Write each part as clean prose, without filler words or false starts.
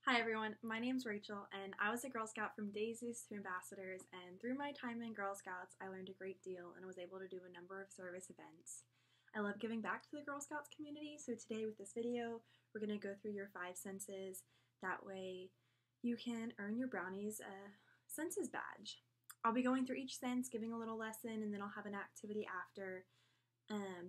Hi everyone, my name's Rachel and I was a Girl Scout from Daisies to Ambassadors, and through my time in Girl Scouts I learned a great deal and was able to do a number of service events. I love giving back to the Girl Scouts community, so today with this video we're going to go through your 5 senses. That way you can earn your brownies a senses badge. I'll be going through each sense, giving a little lesson, and then I'll have an activity after.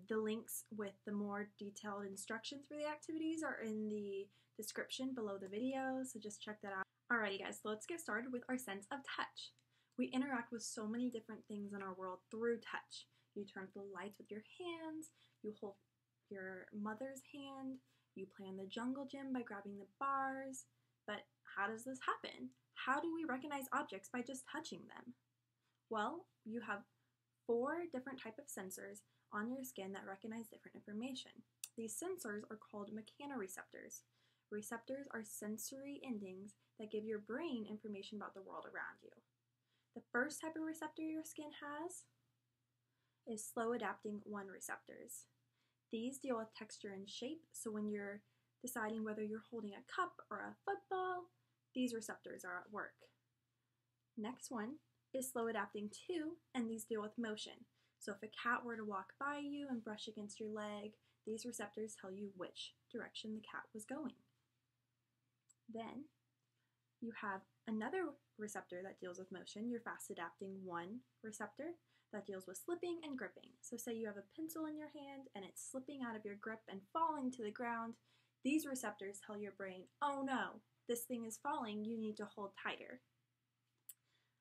The links with the more detailed instructions for the activities are in the description below the video, so just check that out. Alrighty guys, so let's get started with our sense of touch. We interact with so many different things in our world through touch. You turn up the lights with your hands, you hold your mother's hand, you play on the jungle gym by grabbing the bars. But how does this happen? How do we recognize objects by just touching them? Well, you have 4 different types of sensors on your skin that recognize different information. These sensors are called mechanoreceptors. Receptors are sensory endings that give your brain information about the world around you. The first type of receptor your skin has is slow adapting 1 receptors. These deal with texture and shape, so when you're deciding whether you're holding a cup or a football, these receptors are at work. Next one is slow adapting 2, and these deal with motion. So if a cat were to walk by you and brush against your leg, these receptors tell you which direction the cat was going. Then you have another receptor that deals with motion, your fast adapting 1 receptor that deals with slipping and gripping. So say you have a pencil in your hand and it's slipping out of your grip and falling to the ground. These receptors tell your brain, oh no, this thing is falling, you need to hold tighter.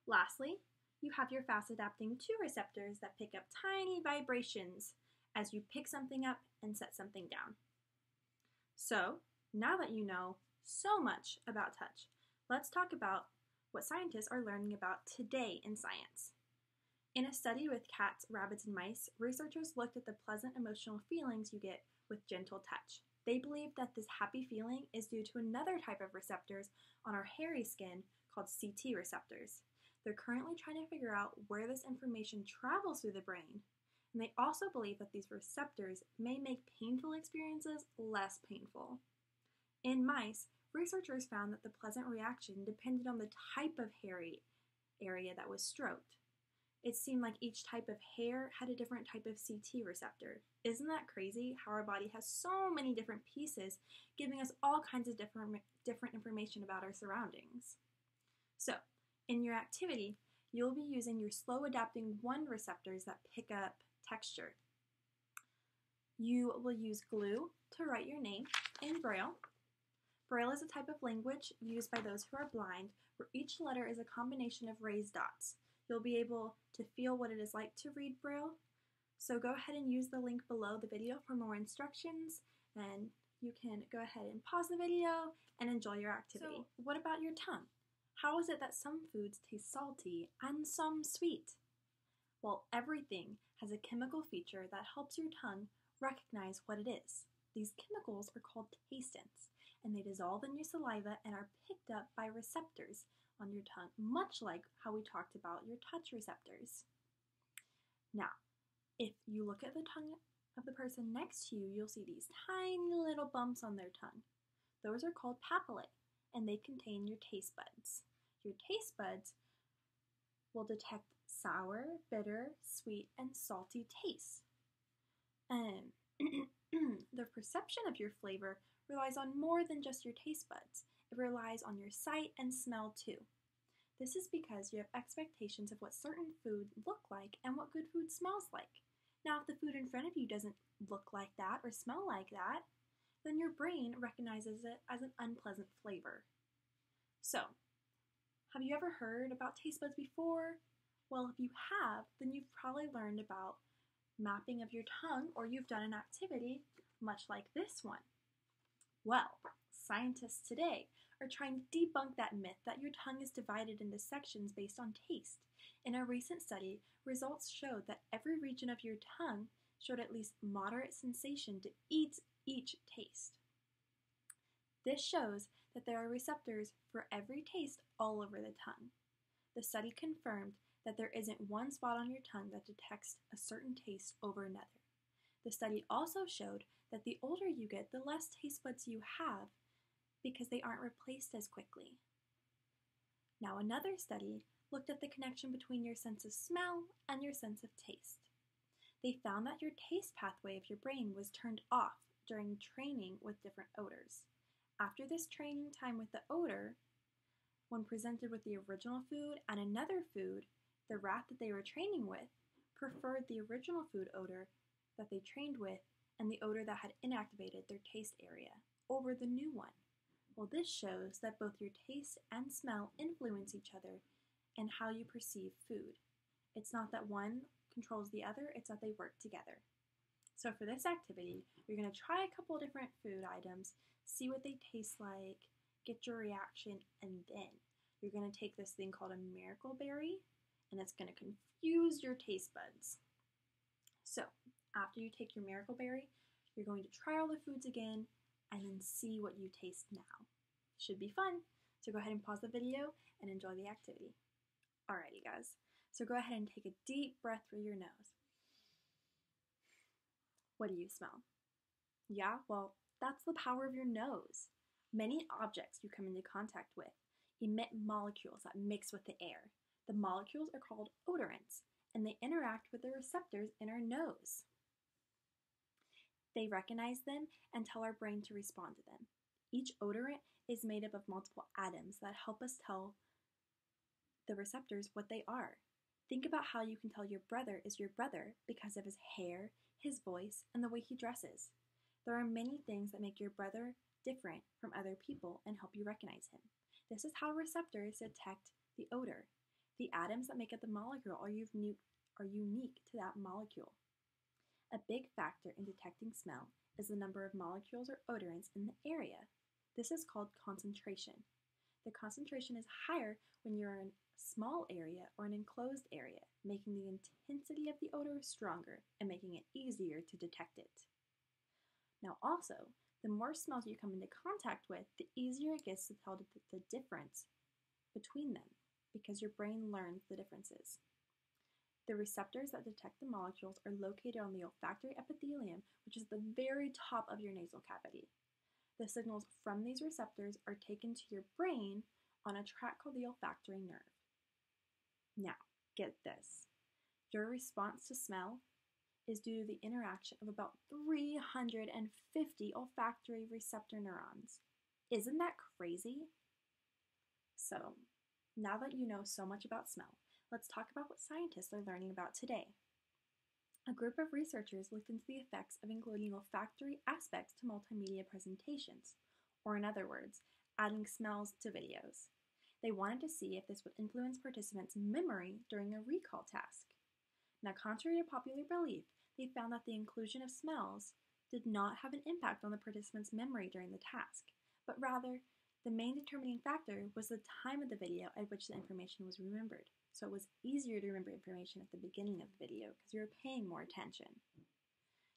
Lastly, you have your fast adapting 2 receptors that pick up tiny vibrations as you pick something up and set something down. So, now that you know so much about touch, let's talk about what scientists are learning about today in science. In a study with cats, rabbits, and mice, researchers looked at the pleasant emotional feelings you get with gentle touch. They believe that this happy feeling is due to another type of receptors on our hairy skin called CT receptors. They're currently trying to figure out where this information travels through the brain, and they also believe that these receptors may make painful experiences less painful. In mice, researchers found that the pleasant reaction depended on the type of hairy area that was stroked. It seemed like each type of hair had a different type of CT receptor. Isn't that crazy how our body has so many different pieces giving us all kinds of different information about our surroundings? So, in your activity, you'll be using your slow adapting 1 receptors that pick up texture. You will use glue to write your name in Braille. Braille is a type of language used by those who are blind, where each letter is a combination of raised dots. You'll be able to feel what it is like to read Braille. So go ahead and use the link below the video for more instructions, and you can go ahead and pause the video and enjoy your activity. So what about your tongue? How is it that some foods taste salty and some sweet? Well, everything has a chemical feature that helps your tongue recognize what it is. These chemicals are called tastants, and they dissolve in your saliva and are picked up by receptors on your tongue, much like how we talked about your touch receptors. Now, if you look at the tongue of the person next to you, you'll see these tiny little bumps on their tongue. Those are called papillae, and they contain your taste buds. Your taste buds will detect sour, bitter, sweet, and salty tastes. The perception of your flavor relies on more than just your taste buds. It relies on your sight and smell too. This is because you have expectations of what certain food look like and what good food smells like. Now, if the food in front of you doesn't look like that or smell like that, then your brain recognizes it as an unpleasant flavor. So, have you ever heard about taste buds before? Well, if you have, then you've probably learned about mapping of your tongue, or you've done an activity much like this one. Well, scientists today are trying to debunk that myth that your tongue is divided into sections based on taste. In a recent study, results showed that every region of your tongue showed at least moderate sensation to each taste. This shows that there are receptors for every taste all over the tongue. The study confirmed that there isn't one spot on your tongue that detects a certain taste over another. The study also showed that the older you get, the less taste buds you have, because they aren't replaced as quickly. Now, another study looked at the connection between your sense of smell and your sense of taste. They found that your taste pathway of your brain was turned off during training with different odors. After this training time with the odor, when presented with the original food and another food, the rat that they were training with preferred the original food odor that they trained with and the odor that had inactivated their taste area over the new one. Well, this shows that both your taste and smell influence each other and how you perceive food. It's not that one controls the other, it's that they work together. So for this activity, you're going to try a couple different food items, see what they taste like, get your reaction, and then you're going to take this thing called a miracle berry, and it's going to confuse your taste buds. So after you take your miracle berry, you're going to try all the foods again, and then see what you taste now. Should be fun, so go ahead and pause the video and enjoy the activity. Alrighty guys, so go ahead and take a deep breath through your nose. What do you smell? Yeah, well, that's the power of your nose. Many objects you come into contact with emit molecules that mix with the air. The molecules are called odorants, and they interact with the receptors in our nose. They recognize them and tell our brain to respond to them. Each odorant is made up of multiple atoms that help us tell the receptors what they are. Think about how you can tell your brother is your brother because of his hair, his voice, and the way he dresses. There are many things that make your brother different from other people and help you recognize him. This is how receptors detect the odor. The atoms that make up the molecule are unique to that molecule. A big factor in detecting smell is the number of molecules or odorants in the area. This is called concentration. The concentration is higher when you're in a small area or an enclosed area, making the intensity of the odor stronger and making it easier to detect it. Now also, the more smells you come into contact with, the easier it gets to tell the difference between them because your brain learns the differences. The receptors that detect the molecules are located on the olfactory epithelium, which is the very top of your nasal cavity. The signals from these receptors are taken to your brain on a tract called the olfactory nerve. Now, get this. Your response to smell is due to the interaction of about 350 olfactory receptor neurons. Isn't that crazy? So, now that you know so much about smell, let's talk about what scientists are learning about today. A group of researchers looked into the effects of including olfactory aspects to multimedia presentations, or in other words, adding smells to videos. They wanted to see if this would influence participants' memory during a recall task. Now, contrary to popular belief, they found that the inclusion of smells did not have an impact on the participants' memory during the task, but rather, the main determining factor was the time of the video at which the information was remembered. So it was easier to remember information at the beginning of the video because you were paying more attention.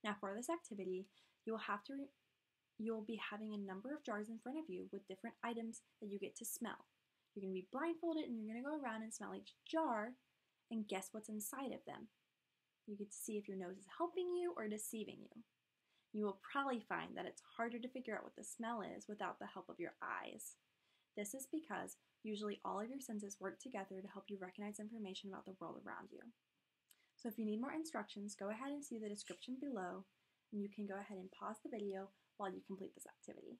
Now for this activity, you'll be having a number of jars in front of you with different items that you get to smell. You're going to be blindfolded and you're going to go around and smell each jar and guess what's inside of them. You get to see if your nose is helping you or deceiving you. You will probably find that it's harder to figure out what the smell is without the help of your eyes. This is because usually all of your senses work together to help you recognize information about the world around you. So if you need more instructions, go ahead and see the description below, and you can go ahead and pause the video while you complete this activity.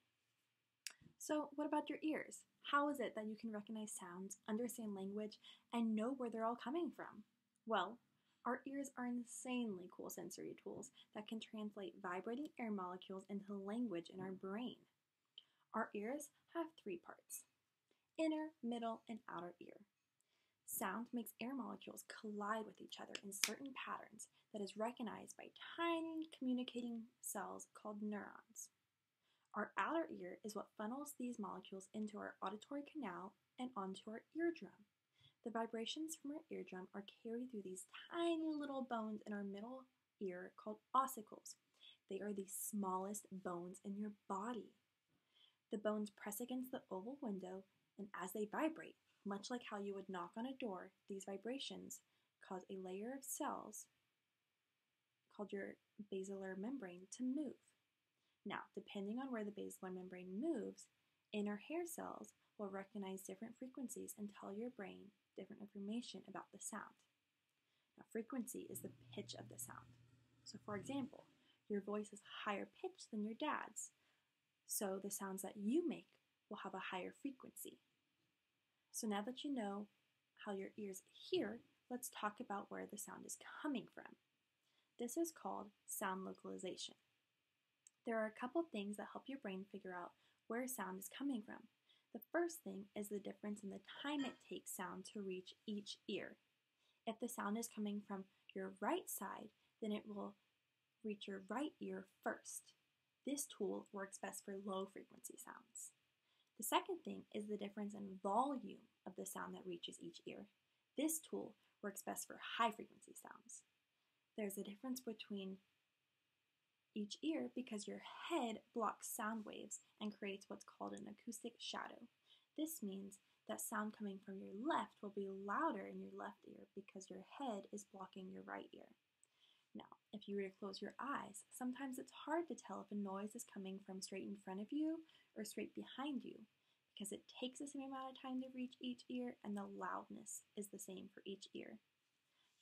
So what about your ears? How is it that you can recognize sounds, understand language, and know where they're all coming from? Well, our ears are insanely cool sensory tools that can translate vibrating air molecules into language in our brain. Our ears have three parts: inner, middle, and outer ear. Sound makes air molecules collide with each other in certain patterns that is recognized by tiny communicating cells called neurons. Our outer ear is what funnels these molecules into our auditory canal and onto our eardrum. The vibrations from our eardrum are carried through these tiny little bones in our middle ear called ossicles. They are the smallest bones in your body. The bones press against the oval window, and as they vibrate, much like how you would knock on a door, these vibrations cause a layer of cells called your basilar membrane to move. Now, depending on where the basilar membrane moves, Inner hair cells will recognize different frequencies and tell your brain different information about the sound. Now, frequency is the pitch of the sound. So, for example, your voice is higher pitched than your dad's, so the sounds that you make will have a higher frequency. So now that you know how your ears hear, let's talk about where the sound is coming from. This is called sound localization. There are a couple things that help your brain figure out where sound is coming from. The first thing is the difference in the time it takes sound to reach each ear. If the sound is coming from your right side, then it will reach your right ear first. This tool works best for low frequency sounds. The second thing is the difference in volume of the sound that reaches each ear. This tool works best for high frequency sounds. There's a difference between each ear because your head blocks sound waves and creates what's called an acoustic shadow. This means that sound coming from your left will be louder in your left ear because your head is blocking your right ear. Now, if you were to close your eyes, sometimes it's hard to tell if a noise is coming from straight in front of you or straight behind you because it takes the same amount of time to reach each ear and the loudness is the same for each ear.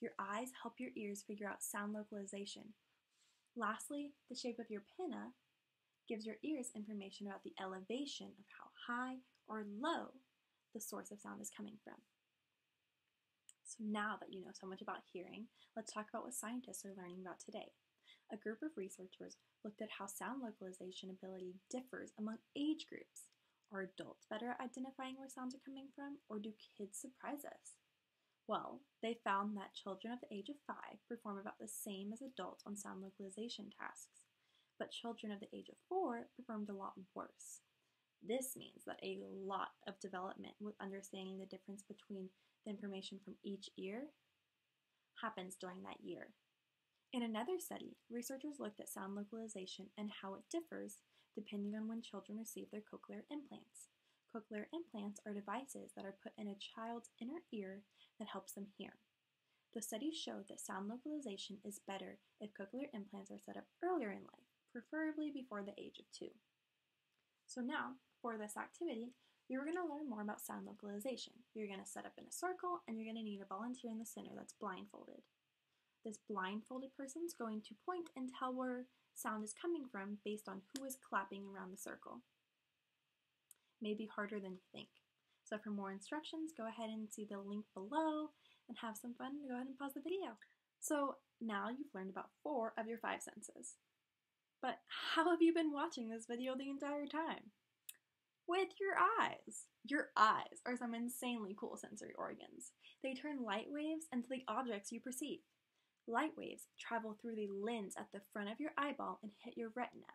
Your eyes help your ears figure out sound localization. Lastly, the shape of your pinna gives your ears information about the elevation of how high or low the source of sound is coming from. So now that you know so much about hearing, let's talk about what scientists are learning about today. A group of researchers looked at how sound localization ability differs among age groups. Are adults better at identifying where sounds are coming from, or do kids surprise us? Well, they found that children of the age of 5 perform about the same as adults on sound localization tasks, but children of the age of 4 performed a lot worse. This means that a lot of development with understanding the difference between the information from each ear happens during that year. In another study, researchers looked at sound localization and how it differs depending on when children receive their cochlear implants. Cochlear implants are devices that are put in a child's inner ear that helps them hear. The study showed that sound localization is better if cochlear implants are set up earlier in life, preferably before the age of 2. So now, for this activity, you're going to learn more about sound localization. You're going to set up in a circle and you're going to need a volunteer in the center that's blindfolded. This blindfolded person's going to point and tell where sound is coming from based on who is clapping around the circle. Maybe harder than you think. So for more instructions, go ahead and see the link below and have some fun. Go ahead and pause the video. So now you've learned about 4 of your 5 senses. But how have you been watching this video the entire time? With your eyes. Your eyes are some insanely cool sensory organs. They turn light waves into the objects you perceive. Light waves travel through the lens at the front of your eyeball and hit your retina.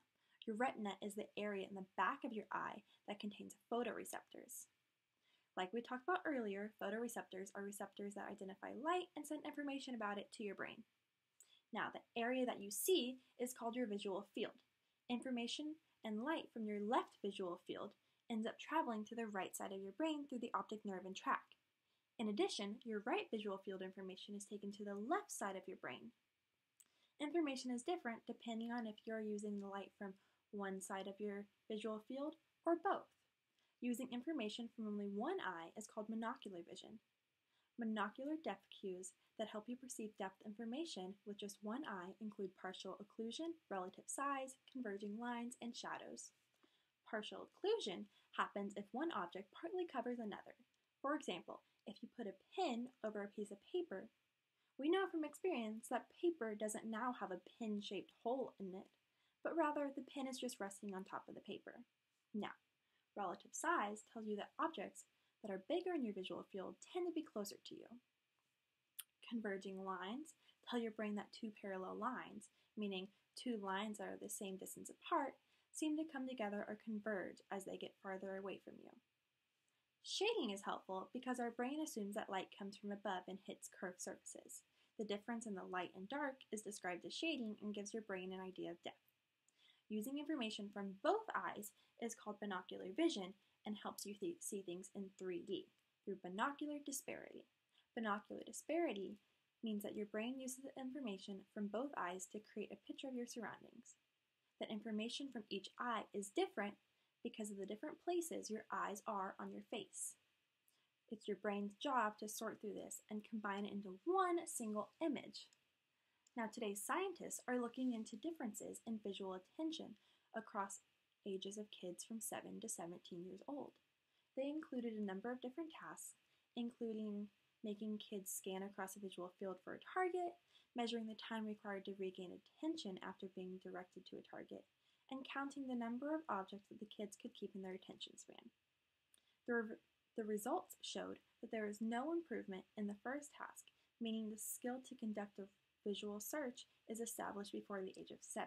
Your retina is the area in the back of your eye that contains photoreceptors. Like we talked about earlier, photoreceptors are receptors that identify light and send information about it to your brain. Now, the area that you see is called your visual field. Information and light from your left visual field ends up traveling to the right side of your brain through the optic nerve and tract. In addition, your right visual field information is taken to the left side of your brain. Information is different depending on if you're using the light from one side of your visual field or both. Using information from only one eye is called monocular vision. Monocular depth cues that help you perceive depth information with just one eye include partial occlusion, relative size, converging lines, and shadows. Partial occlusion happens if one object partly covers another. For example, if you put a pin over a piece of paper, we know from experience that paper doesn't now have a pin-shaped hole in it, but rather the pin is just resting on top of the paper. Now, relative size tells you that objects that are bigger in your visual field tend to be closer to you. Converging lines tell your brain that 2 parallel lines, meaning 2 lines that are the same distance apart, seem to come together or converge as they get farther away from you. Shading is helpful because our brain assumes that light comes from above and hits curved surfaces. The difference in the light and dark is described as shading and gives your brain an idea of depth. Using information from both eyes is called binocular vision and helps you see things in 3D through binocular disparity. Binocular disparity means that your brain uses the information from both eyes to create a picture of your surroundings. That information from each eye is different because of the different places your eyes are on your face. It's your brain's job to sort through this and combine it into one single image. Now, today's scientists are looking into differences in visual attention across ages of kids from 7 to 17 years old. They included a number of different tasks, including making kids scan across a visual field for a target, measuring the time required to regain attention after being directed to a target, and counting the number of objects that the kids could keep in their attention span. The results showed that there was no improvement in the first task, meaning the skill to conduct a visual search is established before the age of 7.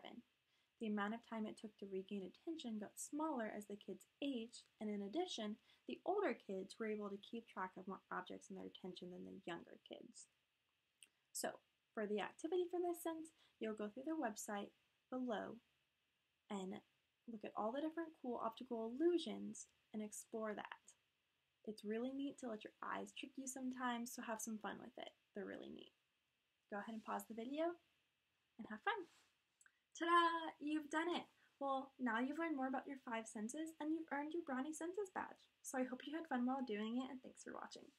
The amount of time it took to regain attention got smaller as the kids aged, and in addition, the older kids were able to keep track of more objects in their attention than the younger kids. So, for the activity for this sense, you'll go through their website below and look at all the different cool optical illusions and explore that. It's really neat to let your eyes trick you sometimes, so have some fun with it. They're really neat. Go ahead and pause the video and have fun. Ta-da! You've done it! Well, now you've learned more about your 5 senses and you've earned your Brownie Senses badge. So I hope you had fun while doing it, and thanks for watching.